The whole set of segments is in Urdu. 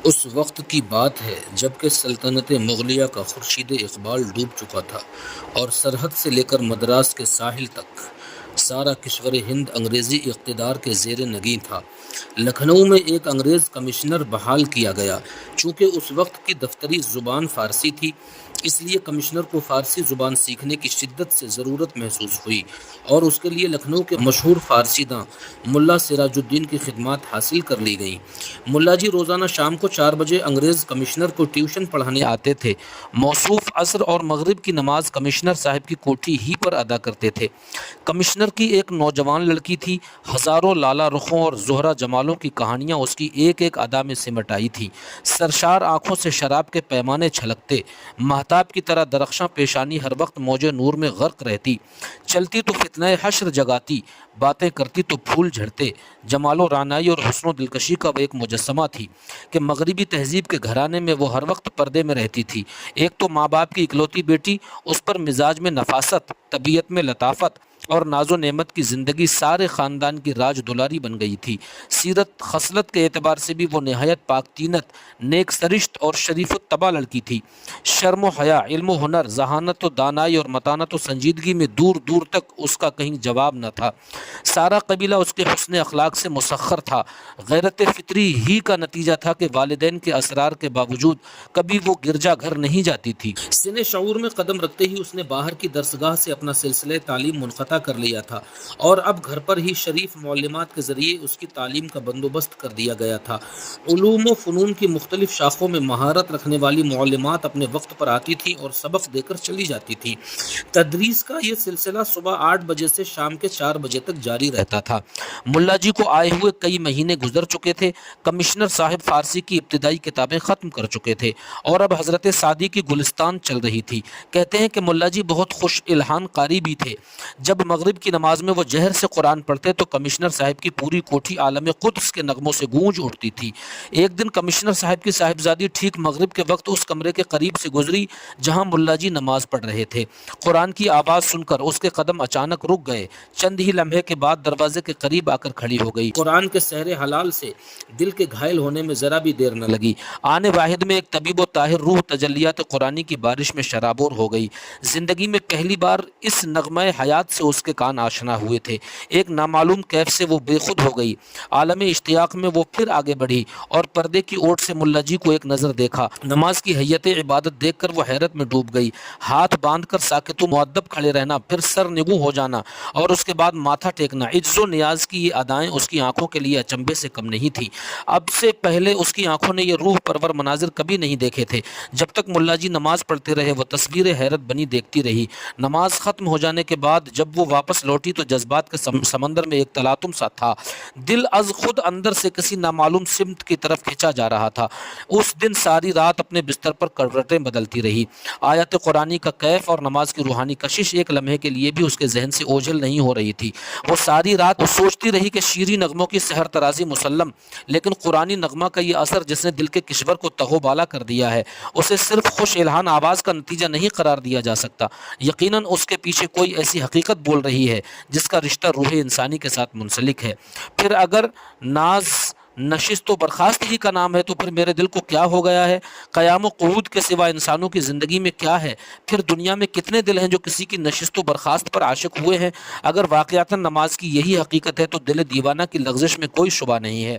اس وقت کی بات ہے جب کہ سلطنت مغلیہ کا خورشید اقبال ڈوب چکا تھا اور سرحد سے لے کر مدراس کے ساحل تک سارا کشور ہند انگریزی اقتدار کے زیر نگیں تھا۔ لکھنؤ میں ایک انگریز کمشنر بحال کیا گیا۔ چونکہ اس وقت کی دفتری زبان فارسی تھی، اس لیے کمشنر کو فارسی زبان سیکھنے کی شدت سے ضرورت محسوس ہوئی اور اس کے لیے لکھنؤ کے مشہور فارسی داں ملا سراج الدین کی خدمات حاصل کر لی گئیں۔ ملا جی روزانہ شام کو 4 بجے انگریز کمشنر کو ٹیوشن پڑھانے آتے تھے۔ موصوف عصر اور مغرب کی نماز کمشنر صاحب کی کوٹھی ہی پر ادا کرتے تھے۔ کمشنر کی ایک نوجوان لڑکی تھی۔ ہزاروں لالا رخوں اور زہرہ جمالوں کی کہانیاں اس کی ایک ایک ادا میں سمٹ آئی تھی۔ سرشار آنکھوں سے شراب کے پیمانے چھلکتے، مہتاب کی طرح درخشاں پیشانی ہر وقت موج نور میں غرق رہتی، چلتی تو فتنہ حشر جگاتی، باتیں کرتی تو پھول جھڑتے۔ جمال و رعنائی اور حسن و دلکشی کا وہ ایک مجسمہ تھی کہ مغربی تہذیب کے گھرانے میں وہ ہر وقت پردے میں رہتی تھی۔ ایک تو ماں باپ کی اکلوتی بیٹی، اس پر مزاج میں نفاست، طبیعت میں لطافت اور ناز و نعمت کی زندگی سارے خاندان کی راج دلاری بن گئی تھی۔ سیرت خصلت کے اعتبار سے بھی وہ نہایت پاک طینت، نیک سرشت اور شریف الطبع لڑکی تھی۔ شرم و حیا، علم و ہنر، ذہانت و دانائی اور متانت و سنجیدگی میں دور دور تک اس کا کہیں جواب نہ تھا۔ سارا قبیلہ اس کے حسن اخلاق سے مسخر تھا۔ غیرت فطری ہی کا نتیجہ تھا کہ والدین کے اسرار کے باوجود کبھی وہ گرجا گھر نہیں جاتی تھی۔ سن شعور میں قدم رکھتے ہی اس نے باہر کی درسگاہ سے اپنا سلسلہ تعلیم منقطع کر لیا تھا اور اب گھر پر ہی شریف معلمات کے ذریعے اس کی تعلیم کا بندوبست کر دیا گیا تھا۔ علوم و فنون کی مختلف شاخوں میں مہارت رکھنے والی معلمات اپنے وقت پر آتی تھیں اور سبق دے کر چلی جاتی تھیں۔ تدریس کا یہ سلسلہ صبح 8 بجے سے شام کے 4 بجے تک جاری رہتا تھا۔ ملا جی کو آئے ہوئے کئی مہینے گزر چکے تھے۔ کمشنر صاحب فارسی کی ابتدائی کتابیں ختم کر چکے تھے اور اب حضرت سعدی کی گلستان چل رہی تھی۔ کہتے ہیں کہ ملا جی بہت خوش الحان قاری بھی تھے۔ جب مغرب کی نماز میں وہ جہر سے قرآن پڑھتے تو کمشنر صاحب کی پوری کوٹھی عالم قدس کے نغموں سے گونج اٹھتی تھی۔ ایک دن کمشنر صاحب کی صاحبزادی ٹھیک مغرب کے وقت اس کمرے کے قریب سے گزری جہاں ملا جی نماز پڑھ رہے تھے۔ قرآن کی آواز سن کر اس کے قدم اچانک رک گئے۔ چند ہی لمحے کے بعد دروازے کے قریب آ کر کھڑی ہو گئی۔ قرآن کے سحر حلال سے دل کے گھائل ہونے میں ذرا بھی دیر نہ لگی۔ آنے واحد میں ایک طبیب و طاہر روح تجلیات قرآنی کی بارش میں شرابور ہو گئی۔ زندگی میں پہلی بار اس نغمہ حیات سے اس کے کان آشنا ہوئے تھے۔ ایک نامعلوم کیف سے وہ بے خود ہو گئی۔ عالم اشتیاق میں وہ پھر آگے بڑھی اور پردے کی اوٹ سے ملا جی کو ایک نظر دیکھا۔ نماز کی حیت عبادت دیکھ کر وہ حیرت میں ڈوب گئی۔ ہاتھ باندھ کر ساکت و مؤدب کھڑے رہنا، پھر سر نگو ہو جانا اور اس کے بعد ماتھا ٹیکنا، عجز و نیاز کی یہ ادائیں اس کی آنکھوں کے لیے اچنبے سے کم نہیں تھی۔ اب سے پہلے اس کی آنکھوں نے یہ روح پرور مناظر کبھی نہیں دیکھے تھے۔ جب تک ملا جی نماز پڑھتے رہے وہ تصویر حیرت بنی دیکھتی رہی۔ نماز ختم ہو جانے کے بعد جب وہ واپس لوٹی تو جذبات کے سمندر میں ایک تلاطم سا تھا۔ دل از خود اندر سے کسی نامعلوم سمت کی طرف کھینچا جا رہا تھا۔ اس دن ساری رات اپنے بستر پر کروٹیں بدلتی رہی۔ آیت قرآنی کا کیف اور نماز کی روحانی کشش ایک لمحے کے لیے بھی اس کے ذہن سے اوجھل نہیں ہو رہی تھی۔ وہ ساری رات سوچتی رہی کہ شیریں نغموں کی سحر ترازی مسلم، لیکن قرآنی نغمہ کا یہ اثر جس نے دل کے کشور کو تہو بالا کر دیا ہے، اسے صرف خوش الہان آواز کا نتیجہ نہیں قرار دیا جا سکتا۔ یقیناً اس کے پیچھے کوئی ایسی حقیقت بول رہی ہے جس کا رشتہ روح انسانی کے ساتھ منسلک ہے۔ پھر اگر ناز نشست و برخاست ہی کا نام ہے تو پھر میرے دل کو کیا ہو گیا ہے؟ قیام و قعود کے سوا انسانوں کی زندگی میں کیا ہے؟ پھر دنیا میں کتنے دل ہیں جو کسی کی نشست و برخاست پر عاشق ہوئے ہیں؟ اگر واقعتاً نماز کی یہی حقیقت ہے تو دل دیوانہ کی لغزش میں کوئی شبہ نہیں ہے۔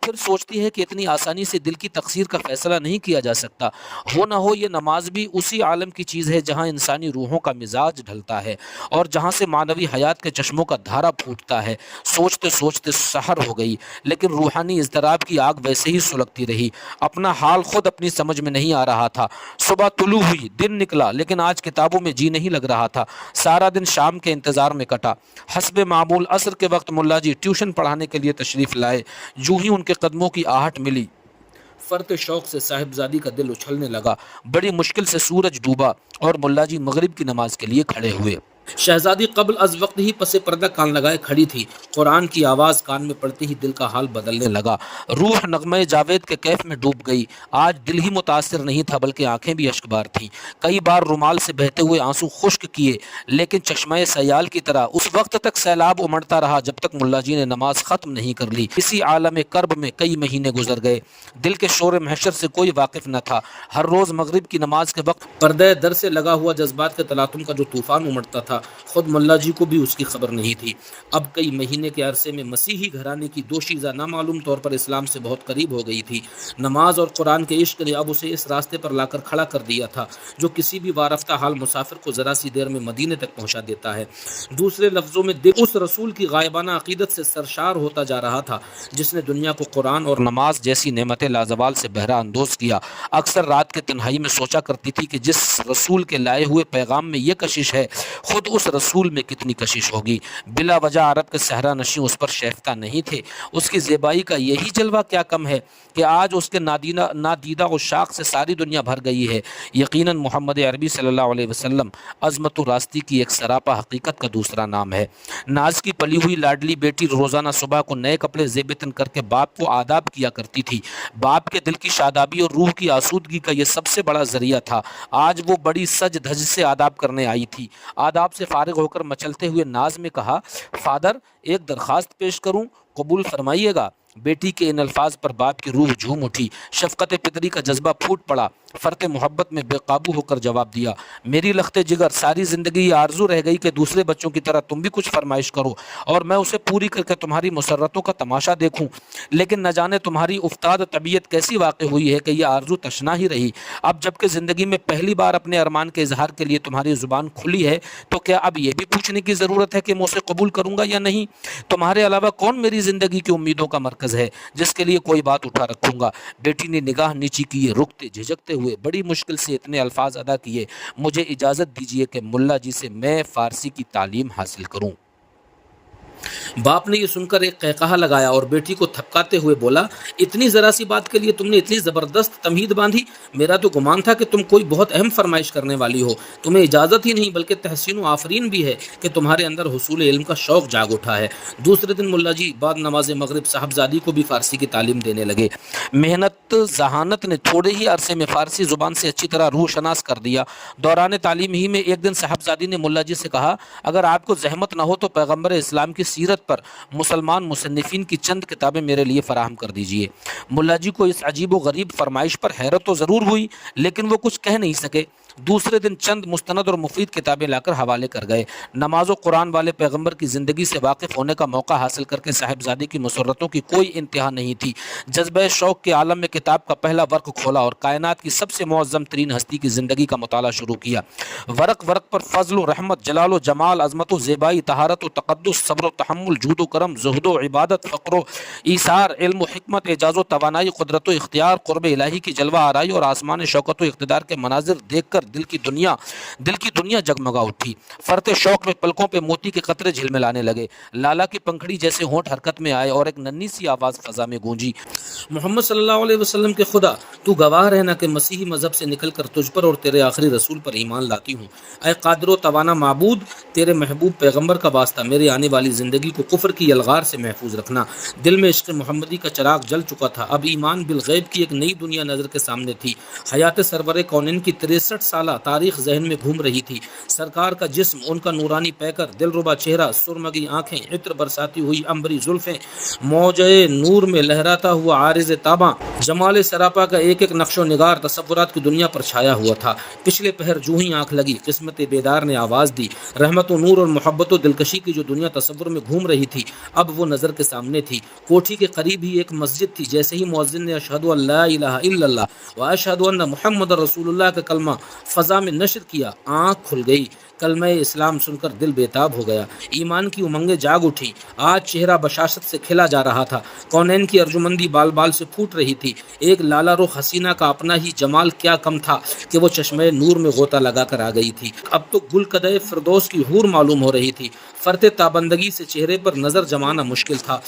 پھر سوچتی ہے کہ اتنی آسانی سے دل کی تقصیر کا فیصلہ نہیں کیا جا سکتا۔ ہو نہ ہو یہ نماز بھی اسی عالم کی چیز ہے جہاں انسانی روحوں کا مزاج ڈھلتا ہے اور جہاں سے معنوی حیات کے چشموں کا دھارا پھوٹتا ہے۔ سوچتے سوچتے سحر ہو گئی، لیکن روحانی اضطراب کی آگ ویسے ہی سلگتی رہی۔ اپنا حال خود اپنی سمجھ میں نہیں آ رہا تھا۔ صبح طلوع ہوئی، دن نکلا، لیکن آج کتابوں میں جی نہیں لگ رہا تھا۔ سارا دن شام کے انتظار میں کٹا۔ حسب معمول عصر کے وقت ملا جی ٹیوشن پڑھانے کے لیے تشریف لائے۔ جو ہی ان کے قدموں کی آہٹ ملی، فرط شوق سے صاحبزادی کا دل اچھلنے لگا۔ بڑی مشکل سے سورج ڈوبا اور ملا جی مغرب کی نماز کے لیے کھڑے ہوئے۔ شہزادی قبل از وقت ہی پس پردہ کان لگائے کھڑی تھی۔ قرآن کی آواز کان میں پڑتے ہی دل کا حال بدلنے لگا۔ روح نغمہ جاوید کے کیف میں ڈوب گئی۔ آج دل ہی متاثر نہیں تھا بلکہ آنکھیں بھی اشکبار تھیں۔ کئی بار رومال سے بہتے ہوئے آنسو خشک کیے، لیکن چشمہ سیال کی طرح اس وقت تک سیلاب امڑتا رہا جب تک ملا جی نے نماز ختم نہیں کر لی۔ اسی عالم کرب میں کئی مہینے گزر گئے۔ دل کے شور محشر سے کوئی واقف نہ تھا۔ ہر روز مغرب کی نماز کے وقت پردہ در سے لگا ہوا جذبات کے تلاطم کا جو طوفان امڑتا تھا، خود ملا جی کو بھی اس کی خبر نہیں تھی۔ اب کئی مہینے کے عرصے میں مسیحی گھرانے کی دوشیزہ نامعلوم طور پر اسلام سے بہت قریب ہو گئی تھی۔ نماز اور قرآن کے عشق نے اب اسے اس راستے پر لا کر کھڑا کر دیا تھا جو کسی بھی وارفتہ حال مسافر کو ذرا سی دیر میں مدینے تک پہنچا دیتا ہے۔ دوسرے لفظوں میں دل اس رسول کی غائبانہ عقیدت سے سرشار ہوتا جا رہا تھا جس نے دنیا کو قرآن اور نماز جیسی نعمت لازوال سے بہرہ اندوز کیا۔ اکثر رات کے تنہائی میں سوچا کرتی تھی کہ جس رسول کے لائے ہوئے پیغام میں یہ کشش ہے، خود اس رسول میں کتنی کشش ہوگی۔ بلا وجہ عرب کے صحرا نشیں اس پر شیفتہ نہیں تھے۔ اس کی زیبائی کا یہی جلوہ کیا کم ہے کہ آج اس کے نادیدہ عشاق سے ساری دنیا بھر گئی ہے۔ یقیناً محمد عربی صلی اللہ علیہ وسلم عظمت و راستی کی ایک سراپا حقیقت کا دوسرا نام ہے۔ ناز کی پلی ہوئی لاڈلی بیٹی روزانہ صبح کو نئے کپڑے زیب تن کر کے باپ کو آداب کیا کرتی تھی۔ باپ کے دل کی شادابی اور روح کی آسودگی کا یہ سب سے بڑا ذریعہ تھا۔ آج وہ بڑی سج دھج سے آداب کرنے آئی تھی۔ آداب سے فارغ ہو کر مچلتے ہوئے ناز میں کہا، فادر ایک درخواست پیش کروں، قبول فرمائیے گا۔ بیٹی کے ان الفاظ پر باپ کی روح جھوم اٹھی۔ شفقت پدری کا جذبہ پھوٹ پڑا۔ فرط محبت میں بے قابو ہو کر جواب دیا، میری لخت جگر، ساری زندگی یہ آرزو رہ گئی کہ دوسرے بچوں کی طرح تم بھی کچھ فرمائش کرو اور میں اسے پوری کر کے تمہاری مسرتوں کا تماشا دیکھوں، لیکن نہ جانے تمہاری افتاد طبیعت کیسی واقع ہوئی ہے کہ یہ آرزو تشنا ہی رہی۔ اب جب کہ زندگی میں پہلی بار اپنے ارمان کے اظہار کے لیے تمہاری زبان کھلی ہے تو کیا اب یہ بھی پوچھنے کی ضرورت ہے کہ میں اسے قبول کروں گا یا نہیں؟ تمہارے علاوہ کون میری زندگی کی امیدوں کا مرکز ہے جس کے لیے کوئی بات اٹھا رکھوں گا؟ بیٹی نے نگاہ نیچی کیے، رکتے جھجکتے ہوئے بڑی مشکل سے اتنے الفاظ ادا کیے، مجھے اجازت دیجیے کہ ملا جی سے میں فارسی کی تعلیم حاصل کروں۔ باپ نے یہ سن کر ایک قہقہہ لگایا اور بیٹی کو تھپکاتے ہوئے بولا، اتنی ذرا سی بات کے لیے تم نے اتنی زبردست تمہید باندھی؟ میرا تو گمان تھا کہ تم کوئی بہت اہم فرمائش کرنے والی ہو۔ تمہیں اجازت ہی نہیں بلکہ تحسین و آفرین بھی ہے کہ تمہارے اندر حصول علم کا شوق جاگ اٹھا ہے۔ دوسرے دن ملا جی بعد نماز مغرب صاحبزادی کو بھی فارسی کی تعلیم دینے لگے۔ محنت ذہانت نے تھوڑے ہی عرصے میں فارسی زبان سے اچھی طرح روح شناس کر دیا۔ دوران تعلیم ہی میں ایک دن صاحبزادی نے ملا جی سے کہا، اگر آپ کو زحمت نہ ہو تو پیغمبر اسلام کی سیرت پر مسلمان مصنفین کی چند کتابیں میرے لیے فراہم کر دیجیے۔ ملا جی کو اس عجیب و غریب فرمائش پر حیرت تو ضرور ہوئی، لیکن وہ کچھ کہہ نہیں سکے۔ دوسرے دن چند مستند اور مفید کتابیں لا کر حوالے کر گئے۔ نماز و قرآن والے پیغمبر کی زندگی سے واقف ہونے کا موقع حاصل کر کے صاحبزادی کی مسرتوں کی کوئی انتہا نہیں تھی۔ جذبہ شوق کے عالم میں کتاب کا پہلا ورق کھولا اور کائنات کی سب سے معظم ترین ہستی کی زندگی کا مطالعہ شروع کیا۔ ورق ورق پر فضل و رحمت، جلال و جمال، عظمت و زیبائی، طہارت و تقدس، صبر و تحمل، جود و کرم، زہد و عبادت، فقر و ایثار، علم و حکمت، اعجاز و توانائی، قدرت و اختیار، قرب الہی کی جلوہ آرائی اور آسمان شوکت و اقتدار کے مناظر دیکھ کر دل کی دنیا جگمگا اٹھی۔ فرط شوق میں پلکوں پہ موتی کے قطرے جھلملانے لگے۔ لالا کی پنکھڑی جیسے ہونٹ حرکت میں آئے اور ایک ننھی سی آواز فضا میں گونجی، محمد صلی اللہ علیہ وسلم کے خدا، تو گواہ رہنا کہ مسیحی مذہب سے نکل کر تجھ پر اور تیرے آخری رسول پر ایمان لاتی ہوں۔ اے قادر و توانا معبود، تیرے محبوب پیغمبر کا واسطہ میری آنے والی زندگی کو کفر کی یلغار سے محفوظ رکھنا۔ دل میں عشق محمدی کا چراغ جل چکا تھا۔ اب ایمان بالغیب کی ایک نئی دنیا نظر کے سامنے تھی۔ حیات سرور کونین کی 63 سالہ تاریخ ذہن میں گھوم رہی تھی۔ سرکار کا جسم، ان کا نورانی پیکر، دلربا چہرہ، سرمگی آنکھیں، عطر برساتی ہوئی عنبری زلفیں، موجے نور میں لہراتا ہوا عارض تاباں، جمال سراپا کا ایک ایک نقش و نگار تصورات کی دنیا پر چھایا ہوا تھا۔ پچھلے پہر جو ہی آنکھ لگی، قسمت بیدار نے آواز دی۔ رحمت و نور اور محبت و دلکشی کی جو دنیا تصور میں گھوم رہی تھی، اب وہ نظر کے سامنے تھی۔ کوٹھی کے قریب ہی ایک مسجد تھی۔ جیسے ہی مؤذن نے اشہد ان لا الہ الا اللہ و اشہد ان محمد رسول اللہ کا کلمہ فضا میں نشر کیا، آنکھ کھل گئی۔ کلمہ اسلام سن کر دل بیتاب ہو گیا۔ ایمان کی امنگیں جاگ اٹھی۔ آج چہرہ بشاشت سے کھلا جا رہا تھا۔ کونین کی ارجمندی بال بال سے پھوٹ رہی تھی۔ ایک لالا رخ حسینہ کا اپنا ہی جمال کیا کم تھا کہ وہ چشمے نور میں غوطہ لگا کر آ گئی تھی۔ اب تو گل قدے فردوس کی حور معلوم ہو رہی تھی۔ فرط تابندگی سے چہرے پر نظر جمانا مشکل تھا۔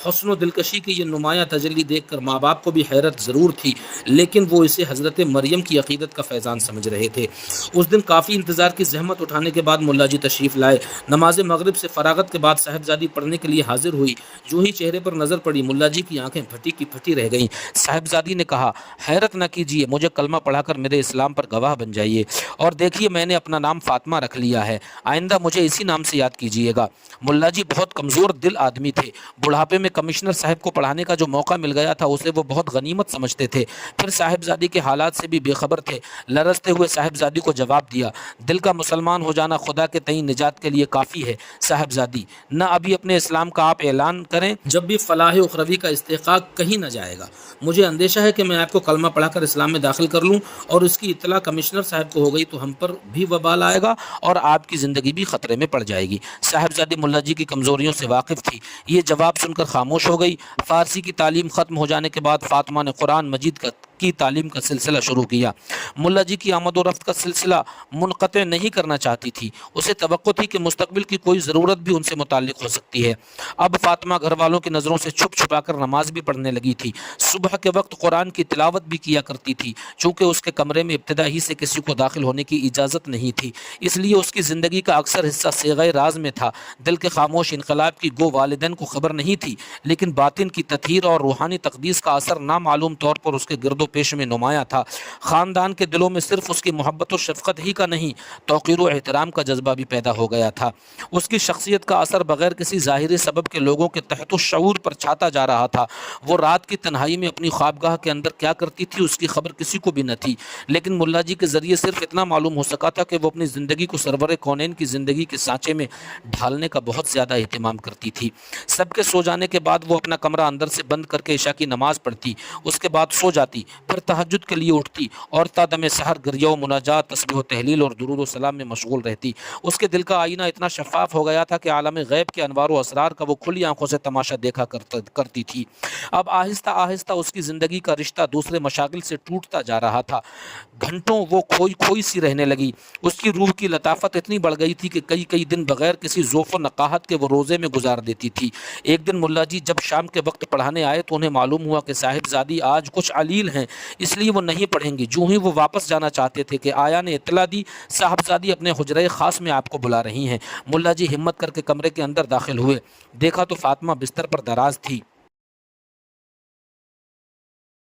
حسن و دلکشی کی یہ نمایاں تجلی دیکھ کر ماں باپ کو بھی حیرت ضرور تھی، لیکن وہ اسے حضرت مریم کی عقیدت کا فیضان سمجھ رہے تھے۔ اس دن کافی انتظار کی زحمت اٹھانے پڑھانے کے بعد ملا جی تشریف لائے۔ نماز مغرب سے فراغت کے بعد صاحبزادی پڑھنے کے لیے حاضر ہوئی۔ جو ہی چہرے پر نظر پڑی ملا جی کی آنکھیں پھٹی کی پھٹی رہ گئیں۔ صاحبزادی نے کہا، حیرت نہ کیجیے، مجھے کلمہ پڑھا کر میرے اسلام پر گواہ بن جائیے، اور دیکھیے میں نے اپنا نام فاطمہ رکھ لیا ہے، آئندہ مجھے اسی نام سے یاد کیجیے گا۔ ملا جی بہت کمزور دل آدمی تھے۔ بڑھاپے میں کمشنر صاحب کو پڑھانے کا جو موقع مل گیا تھا اسے وہ بہت غنیمت سمجھتے تھے۔ پھر صاحبزادی کے حالات سے بھی بے خبر تھے۔ لرزتے ہوئے صاحبزادی کو جواب دیا، دل کا مسلمان ہو جانا خدا کے تئیں نجات کے لیے کافی ہے صاحبزادی، نہ ابھی اپنے اسلام کا آپ اعلان کریں جب بھی فلاح اخروی کا استحقاق کہیں نہ جائے گا۔ مجھے اندیشہ ہے کہ میں آپ کو کلمہ پڑھا کر اسلام میں داخل کر لوں اور اس کی اطلاع کمشنر صاحب کو ہو گئی تو ہم پر بھی وبال آئے گا اور آپ کی زندگی بھی خطرے میں پڑ جائے گی۔ صاحبزادی ملا جی کی کمزوریوں سے واقف تھی، یہ جواب سن کر خاموش ہو گئی۔ فارسی کی تعلیم ختم ہو جانے کے بعد فاطمہ نے قرآن مجید کی تعلیم کا سلسلہ شروع کیا۔ ملا جی کی آمد و رفت کا سلسلہ منقطع نہیں کرنا چاہتی تھی، اسے توقع تھی کہ مستقبل کی کوئی ضرورت بھی ان سے متعلق ہو سکتی ہے۔ اب فاطمہ گھر والوں کی نظروں سے چھپ چھپا کر نماز بھی پڑھنے لگی تھی۔ صبح کے وقت قرآن کی تلاوت بھی کیا کرتی تھی، چونکہ اس کے کمرے میں ابتدا ہی سے کسی کو داخل ہونے کی اجازت نہیں تھی، اس لیے اس کی زندگی کا اکثر حصہ صیغہ راز میں تھا۔ دل کے خاموش انقلاب کی گو والدین کو خبر نہیں تھی، لیکن باطن کی تطہیر اور روحانی تقدیس کا اثر نامعلوم طور پر اس کے گرد و پیش میں نمایاں تھا۔ خاندان کے دلوں میں صرف اس کی محبت و شفقت ہی کا نہیں، توقیر و احترام کا جذبہ بھی پیدا ہو گیا تھا۔ اس کی شخصیت کا اثر بغیر کسی ظاہری سبب کے لوگوں کے تحت الشعور پر چھاتا جا رہا تھا۔ وہ رات کی تنہائی میں اپنی خوابگاہ کے اندر کیا کرتی تھی اس کی خبر کسی کو بھی نہ تھی، لیکن ملا جی کے ذریعے صرف اتنا معلوم ہو سکا تھا کہ وہ اپنی زندگی کو سرور کونین کی زندگی کے سانچے میں ڈھالنے کا بہت زیادہ اہتمام کرتی تھی۔ سب کے سو جانے کے بعد وہ اپنا کمرہ اندر سے بند کر کے عشاء کی نماز پڑھتی، اس کے بعد سو جاتی، پھر تہجد کے لیے اٹھتی اور تا دم سحر گریہ و مناجات، تسبیح و تحلیل اور درود و سلام میں مشغول رہتی۔ اس کے دل کا آئینہ اتنا شفاف ہو گیا تھا کہ عالم غیب کے انوار و اسرار کا وہ کھلی آنکھوں سے تماشا دیکھا کرتی تھی۔ اب آہستہ آہستہ اس کی زندگی کا رشتہ دوسرے مشاغل سے ٹوٹتا جا رہا تھا، گھنٹوں وہ کھوئی سی رہنے لگی۔ اس کی روح کی لطافت اتنی بڑھ گئی تھی کہ کئی دن بغیر کسی ذوف و نقاہت کے وہ روزے میں گزار دیتی تھی۔ ایک دن ملا جی جب شام کے وقت پڑھانے آئے تو انہیں معلوم ہوا کہ صاحبزادی آج کچھ علیل ہیں، اس لیے وہ نہیں پڑھیں گی۔ جو ہی وہ واپس جانا چاہتے تھے کہ آیا نے اطلاع دی، صاحبزادی اپنے حجرہ خاص میں آپ کو بلا رہی ہیں۔ ملا جی ہمت کر کے کمرے کے اندر داخل ہوئے، دیکھا تو فاطمہ بستر پر دراز تھی۔